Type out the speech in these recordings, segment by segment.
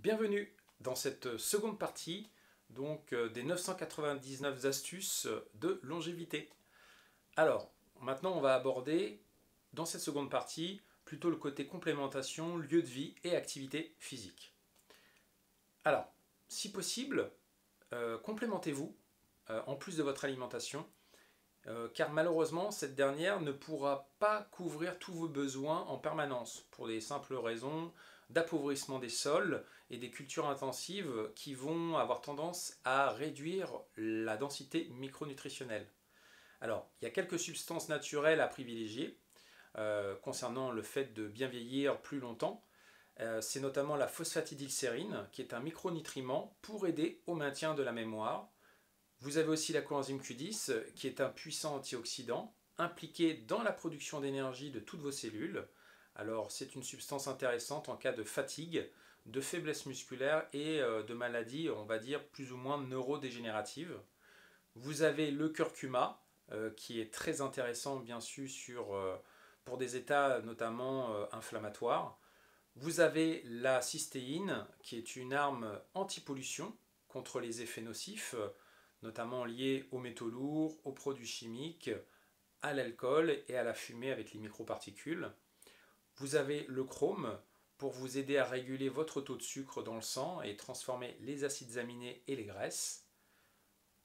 Bienvenue dans cette seconde partie des 999 astuces de longévité. Alors, maintenant on va aborder dans cette seconde partie plutôt le côté complémentation, lieu de vie et activité physique. Alors, si possible, complémentez-vous en plus de votre alimentation, car malheureusement cette dernière ne pourra pas couvrir tous vos besoins en permanence pour des simples raisons d'appauvrissement des sols et des cultures intensives qui vont avoir tendance à réduire la densité micronutritionnelle. Alors, il y a quelques substances naturelles à privilégier concernant le fait de bien vieillir plus longtemps. C'est notamment la phosphatidylsérine qui est un micronutriment pour aider au maintien de la mémoire. Vous avez aussi la coenzyme Q10 qui est un puissant antioxydant impliqué dans la production d'énergie de toutes vos cellules. Alors c'est une substance intéressante en cas de fatigue, de faiblesse musculaire et de maladies, on va dire, plus ou moins neurodégénératives. Vous avez le curcuma qui est très intéressant bien sûr pour des états notamment inflammatoires. Vous avez la cystéine qui est une arme anti-pollution contre les effets nocifs, notamment liés aux métaux lourds, aux produits chimiques, à l'alcool et à la fumée avec les microparticules. Vous avez le chrome pour vous aider à réguler votre taux de sucre dans le sang et transformer les acides aminés et les graisses.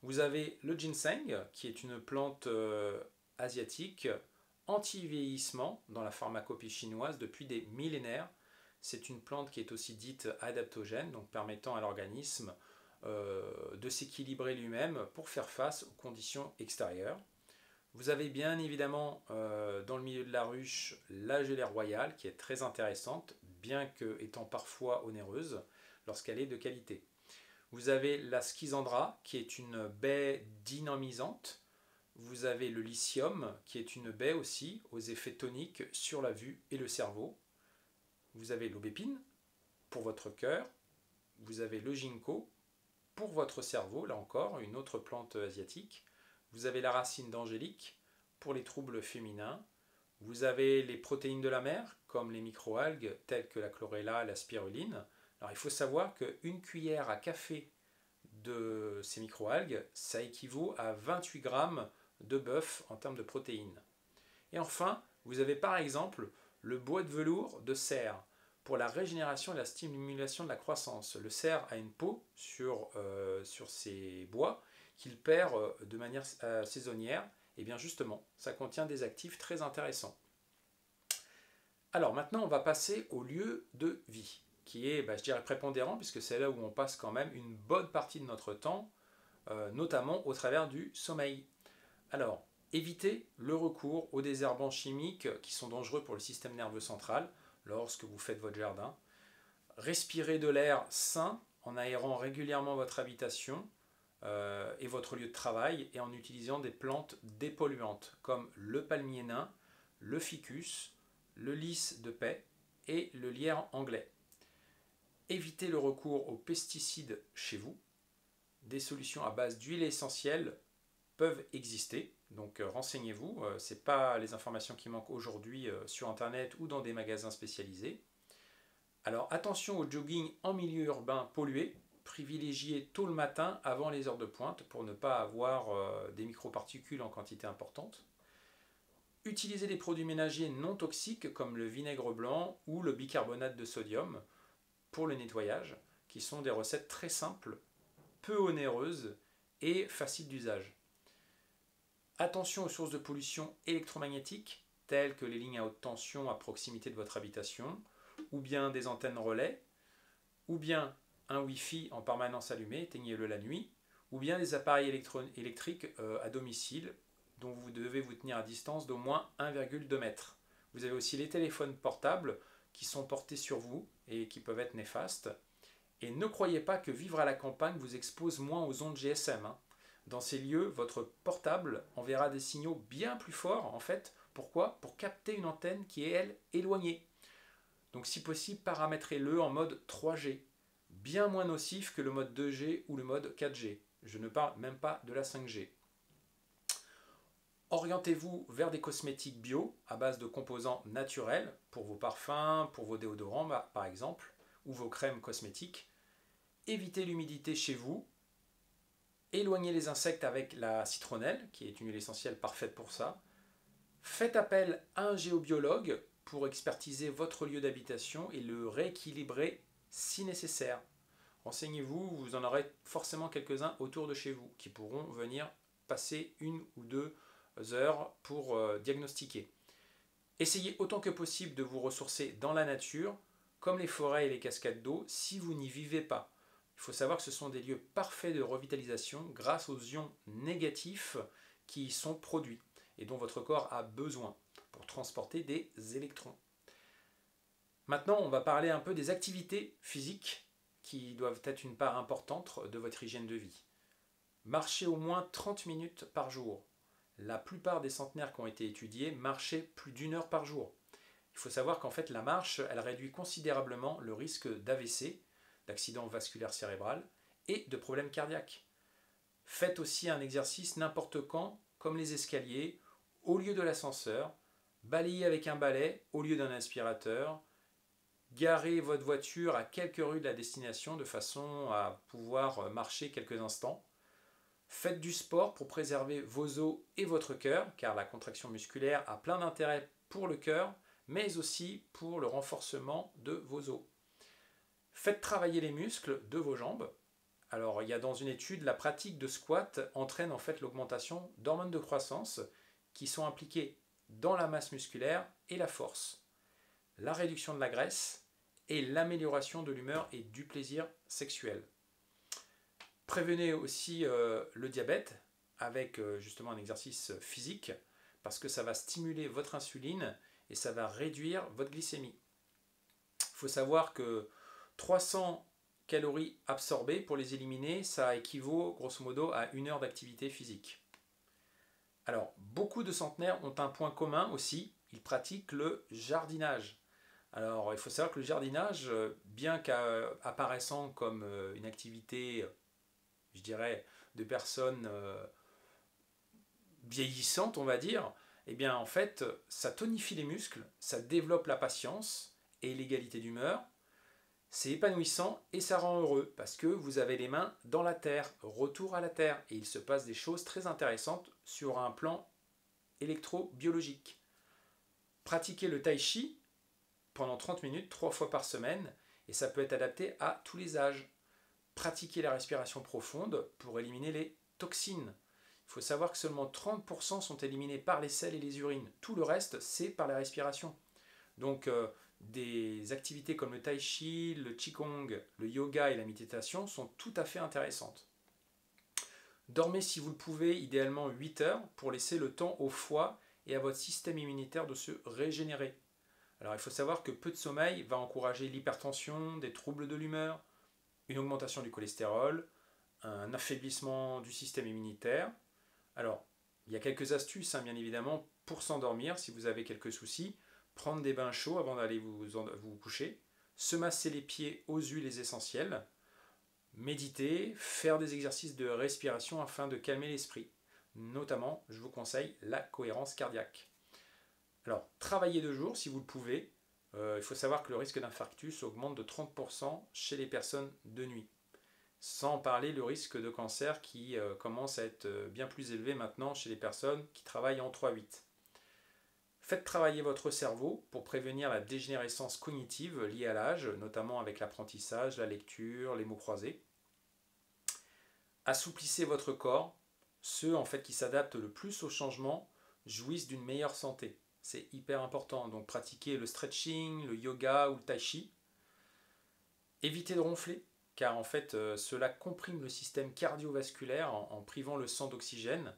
Vous avez le ginseng qui est une plante asiatique anti-vieillissement dans la pharmacopée chinoise depuis des millénaires. C'est une plante qui est aussi dite adaptogène, donc permettant à l'organisme de s'équilibrer lui-même pour faire face aux conditions extérieures. Vous avez bien évidemment dans le milieu de la ruche la gelée royale qui est très intéressante, bien que étant parfois onéreuse lorsqu'elle est de qualité. Vous avez la schizandra qui est une baie dynamisante. Vous avez le lithium qui est une baie aussi aux effets toniques sur la vue et le cerveau. Vous avez l'aubépine pour votre cœur. Vous avez le ginkgo pour votre cerveau, là encore, une autre plante asiatique. Vous avez la racine d'angélique pour les troubles féminins. Vous avez les protéines de la mer, comme les microalgues telles que la chlorella et la spiruline. Alors il faut savoir qu'une cuillère à café de ces microalgues, ça équivaut à 28 grammes de bœuf en termes de protéines. Et enfin, vous avez par exemple le bois de velours de cerf pour la régénération et la stimulation de la croissance. Le cerf a une peau sur ses bois qu'il perd de manière saisonnière. Et bien justement, ça contient des actifs très intéressants. Alors maintenant, on va passer au lieu de vie, qui est, je dirais, prépondérant, puisque c'est là où on passe quand même une bonne partie de notre temps, notamment au travers du sommeil. Alors, évitez le recours aux désherbants chimiques qui sont dangereux pour le système nerveux central lorsque vous faites votre jardin. Respirez de l'air sain en aérant régulièrement votre habitation et votre lieu de travail et en utilisant des plantes dépolluantes comme le palmier nain, le ficus, le lys de paix et le lierre anglais. Évitez le recours aux pesticides chez vous. Des solutions à base d'huile essentielle peuvent exister, donc renseignez-vous, ce n'est pas les informations qui manquent aujourd'hui sur internet ou dans des magasins spécialisés. Alors attention au jogging en milieu urbain pollué, privilégiez tôt le matin avant les heures de pointe pour ne pas avoir des microparticules en quantité importante. Utilisez des produits ménagers non toxiques comme le vinaigre blanc ou le bicarbonate de sodium pour le nettoyage, qui sont des recettes très simples, peu onéreuses et faciles d'usage. Attention aux sources de pollution électromagnétique, telles que les lignes à haute tension à proximité de votre habitation, ou bien des antennes relais, ou bien un Wi-Fi en permanence allumé, éteignez-le la nuit, ou bien des appareils électriques à domicile, dont vous devez vous tenir à distance d'au moins 1,2 m. Vous avez aussi les téléphones portables qui sont portés sur vous et qui peuvent être néfastes. Et ne croyez pas que vivre à la campagne vous expose moins aux ondes GSM. Dans ces lieux, votre portable enverra des signaux bien plus forts, en fait. Pourquoi ? Pour capter une antenne qui est, elle, éloignée. Donc si possible, paramétrez-le en mode 3G, bien moins nocif que le mode 2G ou le mode 4G. Je ne parle même pas de la 5G. Orientez-vous vers des cosmétiques bio à base de composants naturels pour vos parfums, pour vos déodorants par exemple, ou vos crèmes cosmétiques. Évitez l'humidité chez vous. Éloignez les insectes avec la citronnelle, qui est une huile essentielle parfaite pour ça. Faites appel à un géobiologue pour expertiser votre lieu d'habitation et le rééquilibrer si nécessaire. Renseignez-vous, vous en aurez forcément quelques-uns autour de chez vous qui pourront venir passer 1 ou 2 heures pour diagnostiquer. Essayez autant que possible de vous ressourcer dans la nature, comme les forêts et les cascades d'eau, si vous n'y vivez pas. Il faut savoir que ce sont des lieux parfaits de revitalisation grâce aux ions négatifs qui y sont produits et dont votre corps a besoin pour transporter des électrons. Maintenant, on va parler un peu des activités physiques qui doivent être une part importante de votre hygiène de vie. Marchez au moins 30 minutes par jour. La plupart des centenaires qui ont été étudiés marchaient plus d'1 heure par jour. Il faut savoir qu'en fait la marche, elle réduit considérablement le risque d'AVC, d'accident vasculaire cérébral et de problèmes cardiaques. Faites aussi un exercice n'importe quand, comme les escaliers, au lieu de l'ascenseur. Balayez avec un balai au lieu d'un aspirateur. Garez votre voiture à quelques rues de la destination de façon à pouvoir marcher quelques instants. Faites du sport pour préserver vos os et votre cœur, car la contraction musculaire a plein d'intérêt pour le cœur, mais aussi pour le renforcement de vos os. Faites travailler les muscles de vos jambes. Alors, il y a dans une étude, la pratique de squat entraîne en fait l'augmentation d'hormones de croissance qui sont impliquées dans la masse musculaire et la force, la réduction de la graisse et l'amélioration de l'humeur et du plaisir sexuel. Prévenez aussi le diabète avec justement un exercice physique parce que ça va stimuler votre insuline et ça va réduire votre glycémie. Il faut savoir que 300 calories absorbées, pour les éliminer, ça équivaut grosso modo à 1 heure d'activité physique. Alors, beaucoup de centenaires ont un point commun aussi, ils pratiquent le jardinage. Alors, il faut savoir que le jardinage, bien qu'apparaissant comme une activité, je dirais, de personnes vieillissantes, on va dire, eh bien, en fait, ça tonifie les muscles, ça développe la patience et l'égalité d'humeur. C'est épanouissant et ça rend heureux parce que vous avez les mains dans la terre, retour à la terre, et il se passe des choses très intéressantes sur un plan électrobiologique. Pratiquez le tai chi pendant 30 minutes, 3 fois par semaine, et ça peut être adapté à tous les âges. Pratiquez la respiration profonde pour éliminer les toxines. Il faut savoir que seulement 30% sont éliminés par les selles et les urines. Tout le reste, c'est par la respiration. Donc, des activités comme le tai chi, le qigong, le yoga et la méditation sont tout à fait intéressantes. Dormez si vous le pouvez, idéalement 8 heures, pour laisser le temps au foie et à votre système immunitaire de se régénérer. Alors il faut savoir que peu de sommeil va encourager l'hypertension, des troubles de l'humeur, une augmentation du cholestérol, un affaiblissement du système immunitaire. Alors, il y a quelques astuces, bien évidemment, pour s'endormir si vous avez quelques soucis. Prendre des bains chauds avant d'aller vous coucher, se masser les pieds aux huiles essentielles, méditer, faire des exercices de respiration afin de calmer l'esprit. Notamment, je vous conseille la cohérence cardiaque. Alors, travaillez de jour si vous le pouvez. Il faut savoir que le risque d'infarctus augmente de 30% chez les personnes de nuit. Sans parler le risque de cancer qui commence à être bien plus élevé maintenant chez les personnes qui travaillent en 3-8. Faites travailler votre cerveau pour prévenir la dégénérescence cognitive liée à l'âge, notamment avec l'apprentissage, la lecture, les mots croisés. Assouplissez votre corps. Ceux en fait qui s'adaptent le plus au changement jouissent d'une meilleure santé. C'est hyper important. Donc pratiquez le stretching, le yoga ou le tai chi. Évitez de ronfler, car en fait cela comprime le système cardiovasculaire en privant le sang d'oxygène.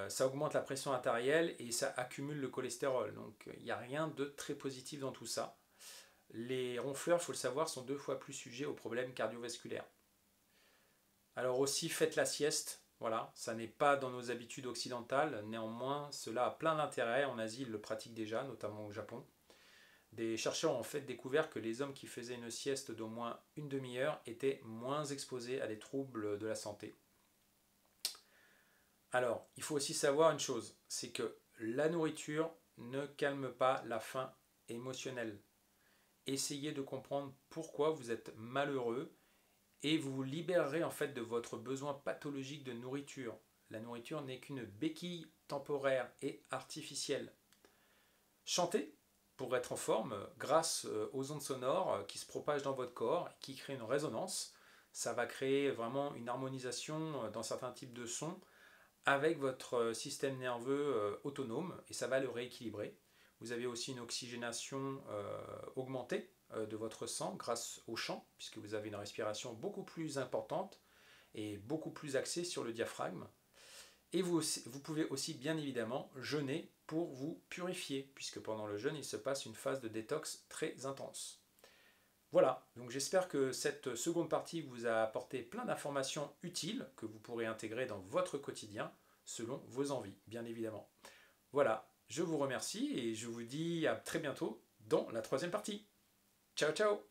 Ça augmente la pression artérielle et ça accumule le cholestérol. Donc il n'y a rien de très positif dans tout ça. Les ronfleurs, il faut le savoir, sont 2 fois plus sujets aux problèmes cardiovasculaires. Alors aussi, faites la sieste. Voilà, ça n'est pas dans nos habitudes occidentales. Néanmoins, cela a plein d'intérêt. En Asie, ils le pratiquent déjà, notamment au Japon. Des chercheurs ont en fait découvert que les hommes qui faisaient une sieste d'au moins une demi-heure étaient moins exposés à des troubles de la santé. Alors, il faut aussi savoir une chose, c'est que la nourriture ne calme pas la faim émotionnelle. essayez de comprendre pourquoi vous êtes malheureux et vous vous libérerez en fait de votre besoin pathologique de nourriture. La nourriture n'est qu'une béquille temporaire et artificielle. Chantez pour être en forme grâce aux ondes sonores qui se propagent dans votre corps et qui créent une résonance. Ça va créer vraiment une harmonisation dans certains types de sons avec votre système nerveux autonome et ça va le rééquilibrer. Vous avez aussi une oxygénation augmentée de votre sang grâce au chant, puisque vous avez une respiration beaucoup plus importante et beaucoup plus axée sur le diaphragme. Et vous pouvez aussi bien évidemment jeûner pour vous purifier, puisque pendant le jeûne, il se passe une phase de détox très intense. Voilà, donc j'espère que cette seconde partie vous a apporté plein d'informations utiles que vous pourrez intégrer dans votre quotidien selon vos envies, bien évidemment. Voilà, je vous remercie et je vous dis à très bientôt dans la troisième partie. Ciao ciao!